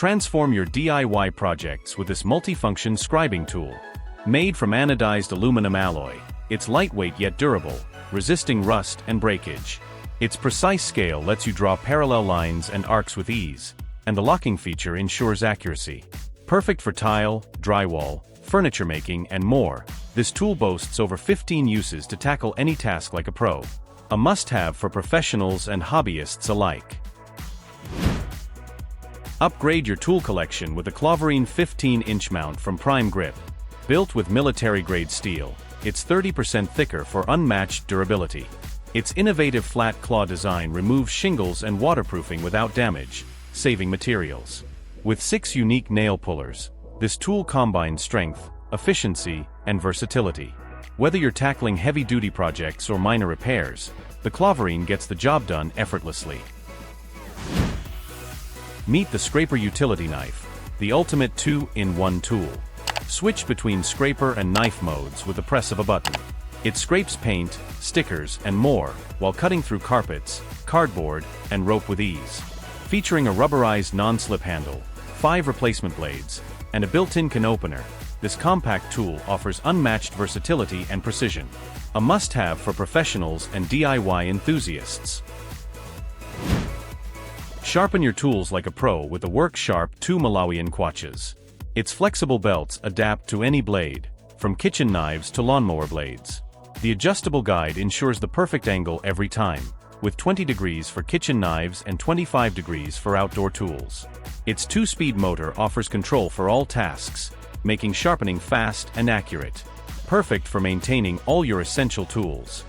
Transform your DIY projects with this multifunction scribing tool. Made from anodized aluminum alloy, it's lightweight yet durable, resisting rust and breakage. Its precise scale lets you draw parallel lines and arcs with ease, and the locking feature ensures accuracy. Perfect for tile, drywall, furniture making, and more, this tool boasts over 15 uses to tackle any task like a pro. A must-have for professionals and hobbyists alike. Upgrade your tool collection with a CLAWVERINE 15-inch mount from Prime Grip. Built with military-grade steel, it's 30% thicker for unmatched durability. Its innovative flat claw design removes shingles and waterproofing without damage, saving materials. With 6 unique nail pullers, this tool combines strength, efficiency, and versatility. Whether you're tackling heavy-duty projects or minor repairs, the CLAWVERINE gets the job done effortlessly. Meet the Scraper Utility Knife, the ultimate 2-in-1 tool. Switch between scraper and knife modes with the press of a button. It scrapes paint, stickers, and more, while cutting through carpets, cardboard, and rope with ease. Featuring a rubberized non-slip handle, 5 replacement blades, and a built-in can opener, this compact tool offers unmatched versatility and precision. A must-have for professionals and DIY enthusiasts. Sharpen your tools like a pro with the Sharp 2 Malawian kwachas. Its flexible belts adapt to any blade, from kitchen knives to lawnmower blades. The adjustable guide ensures the perfect angle every time, with 20 degrees for kitchen knives and 25 degrees for outdoor tools. Its 2-speed motor offers control for all tasks, making sharpening fast and accurate. Perfect for maintaining all your essential tools.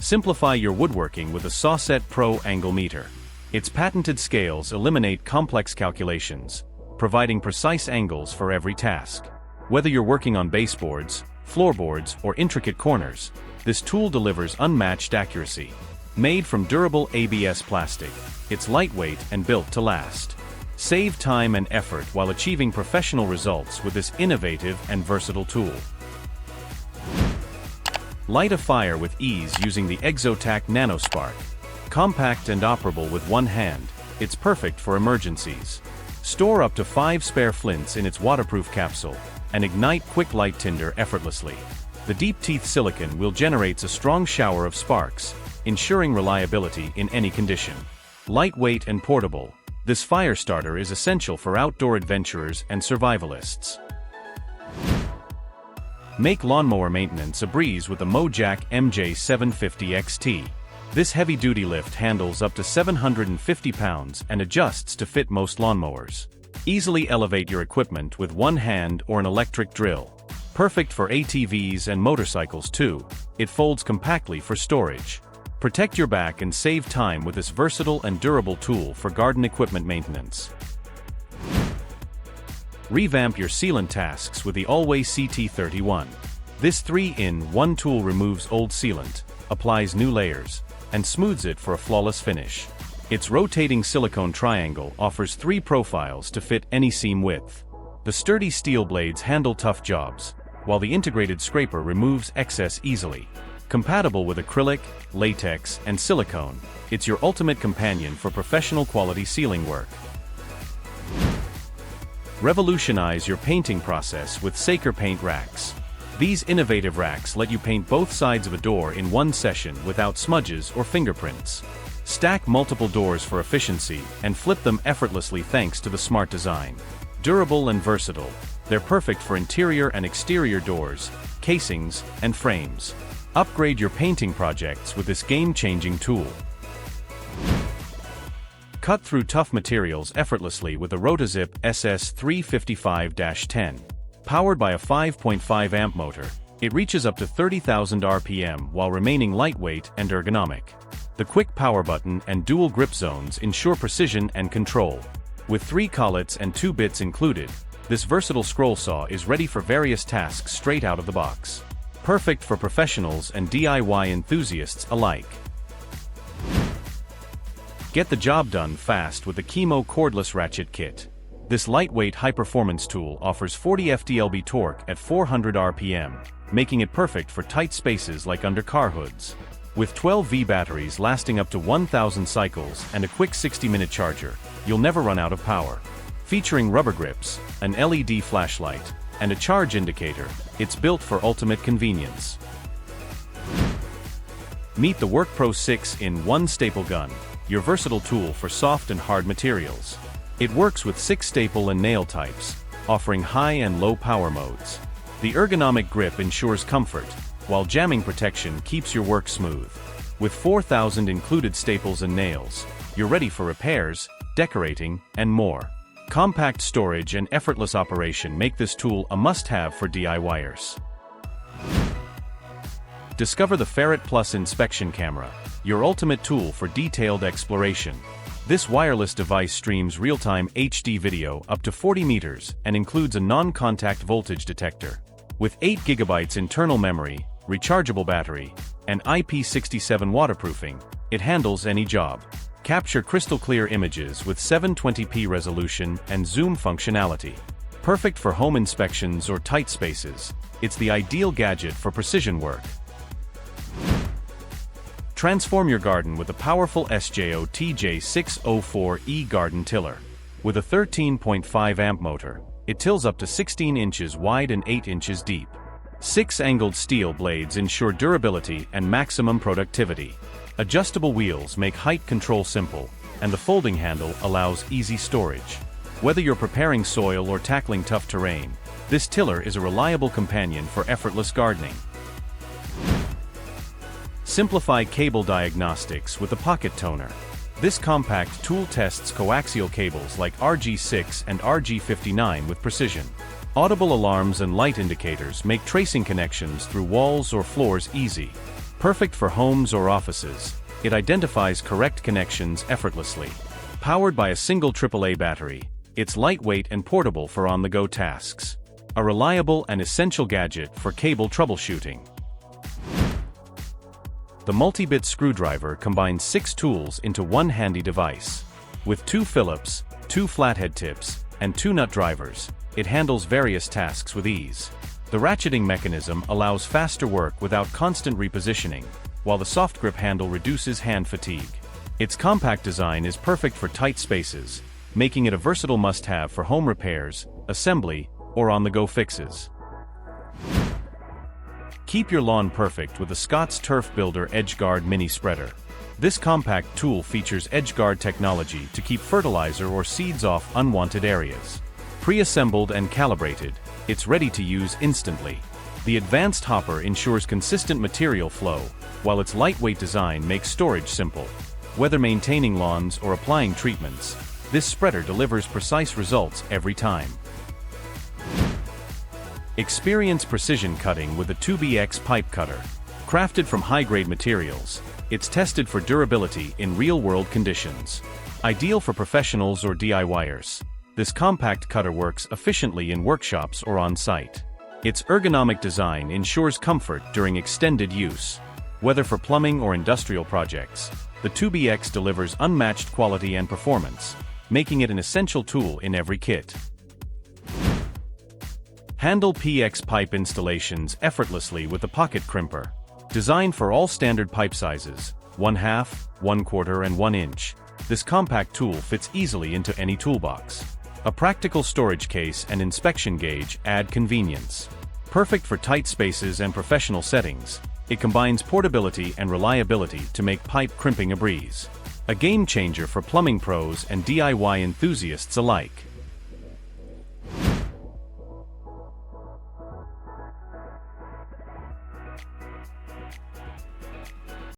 Simplify your woodworking with a SAWSET Pro Angle Meter. Its patented scales eliminate complex calculations, providing precise angles for every task. Whether you're working on baseboards, floorboards, or intricate corners, this tool delivers unmatched accuracy. Made from durable ABS plastic, it's lightweight and built to last. Save time and effort while achieving professional results with this innovative and versatile tool. Light a fire with ease using the Exotac nanoSPARK. Compact and operable with one hand, it's perfect for emergencies. Store up to 5 spare flints in its waterproof capsule, and ignite quick light tinder effortlessly. The deep-teeth silicone will generate a strong shower of sparks, ensuring reliability in any condition. Lightweight and portable, this fire starter is essential for outdoor adventurers and survivalists. Make lawnmower maintenance a breeze with the MoJack MJ750XT. This heavy-duty lift handles up to 750 pounds and adjusts to fit most lawnmowers. Easily elevate your equipment with one hand or an electric drill. Perfect for ATVs and motorcycles too, it folds compactly for storage. Protect your back and save time with this versatile and durable tool for garden equipment maintenance. Revamp your sealant tasks with the ALLWAY CT31. This 3-in-1 tool removes old sealant, applies new layers, and smooths it for a flawless finish. Its rotating silicone triangle offers 3 profiles to fit any seam width. The sturdy steel blades handle tough jobs, while the integrated scraper removes excess easily. Compatible with acrylic, latex, and silicone, it's your ultimate companion for professional quality sealing work. Revolutionize your painting process with Saker paint racks. These innovative racks let you paint both sides of a door in one session without smudges or fingerprints. Stack multiple doors for efficiency and flip them effortlessly thanks to the smart design. Durable and versatile, they're perfect for interior and exterior doors, casings, and frames. Upgrade your painting projects with this game-changing tool. Cut through tough materials effortlessly with the Rotozip SS355-10. Powered by a 5.5 amp motor, it reaches up to 30,000 RPM while remaining lightweight and ergonomic. The quick power button and dual grip zones ensure precision and control. With 3 collets and 2 bits included, this versatile scroll saw is ready for various tasks straight out of the box. Perfect for professionals and DIY enthusiasts alike. Get the job done fast with the Cordless Ratchet Kit. This lightweight high-performance tool offers 40 FTLB torque at 400 RPM, making it perfect for tight spaces like under car hoods. With 12V batteries lasting up to 1,000 cycles and a quick 60-minute charger, you'll never run out of power. Featuring rubber grips, an LED flashlight, and a charge indicator, it's built for ultimate convenience. Meet the WORKPRO 6-in-1 Staple Gun, your versatile tool for soft and hard materials. It works with 6 staple and nail types, offering high and low power modes. The ergonomic grip ensures comfort, while jamming protection keeps your work smooth. With 4,000 included staples and nails, you're ready for repairs, decorating, and more. Compact storage and effortless operation make this tool a must-have for DIYers. Discover the Ferret Plus Inspection Camera, your ultimate tool for detailed exploration. This wireless device streams real-time HD video up to 40 meters and includes a non-contact voltage detector. With 8 GB internal memory, rechargeable battery, and IP67 waterproofing, it handles any job. Capture crystal-clear images with 720p resolution and zoom functionality. Perfect for home inspections or tight spaces, it's the ideal gadget for precision work. Transform your garden with a powerful SJO TJ604E garden tiller. With a 13.5 amp motor, it tills up to 16 inches wide and 8 inches deep. 6 angled steel blades ensure durability and maximum productivity. Adjustable wheels make height control simple, and the folding handle allows easy storage. Whether you're preparing soil or tackling tough terrain, this tiller is a reliable companion for effortless gardening. Simplify cable diagnostics with a pocket toner. This compact tool tests coaxial cables like RG6 and RG59 with precision. Audible alarms and light indicators make tracing connections through walls or floors easy. Perfect for homes or offices, it identifies correct connections effortlessly. Powered by a single AAA battery, it's lightweight and portable for on-the-go tasks. A reliable and essential gadget for cable troubleshooting. The multi-bit screwdriver combines 6 tools into one handy device. With 2 Phillips, 2 flathead tips, and 2 nut drivers, it handles various tasks with ease. The ratcheting mechanism allows faster work without constant repositioning, while the soft grip handle reduces hand fatigue. Its compact design is perfect for tight spaces, making it a versatile must-have for home repairs, assembly, or on-the-go fixes. Keep your lawn perfect with the Scott's Turf Builder EdgeGuard Mini Spreader. This compact tool features EdgeGuard technology to keep fertilizer or seeds off unwanted areas. Pre-assembled and calibrated, it's ready to use instantly. The advanced hopper ensures consistent material flow, while its lightweight design makes storage simple. Whether maintaining lawns or applying treatments, this spreader delivers precise results every time. Experience precision cutting with a TubiX pipe cutter. Crafted from high-grade materials, it's tested for durability in real-world conditions. Ideal for professionals or DIYers, this compact cutter works efficiently in workshops or on-site. Its ergonomic design ensures comfort during extended use. Whether for plumbing or industrial projects, the TubiX delivers unmatched quality and performance, making it an essential tool in every kit. Handle PX pipe installations effortlessly with the Pocket Crimper. Designed for all standard pipe sizes, 1/2, 1/4, and 1 inch, this compact tool fits easily into any toolbox. A practical storage case and inspection gauge add convenience. Perfect for tight spaces and professional settings, it combines portability and reliability to make pipe crimping a breeze. A game changer for plumbing pros and DIY enthusiasts alike.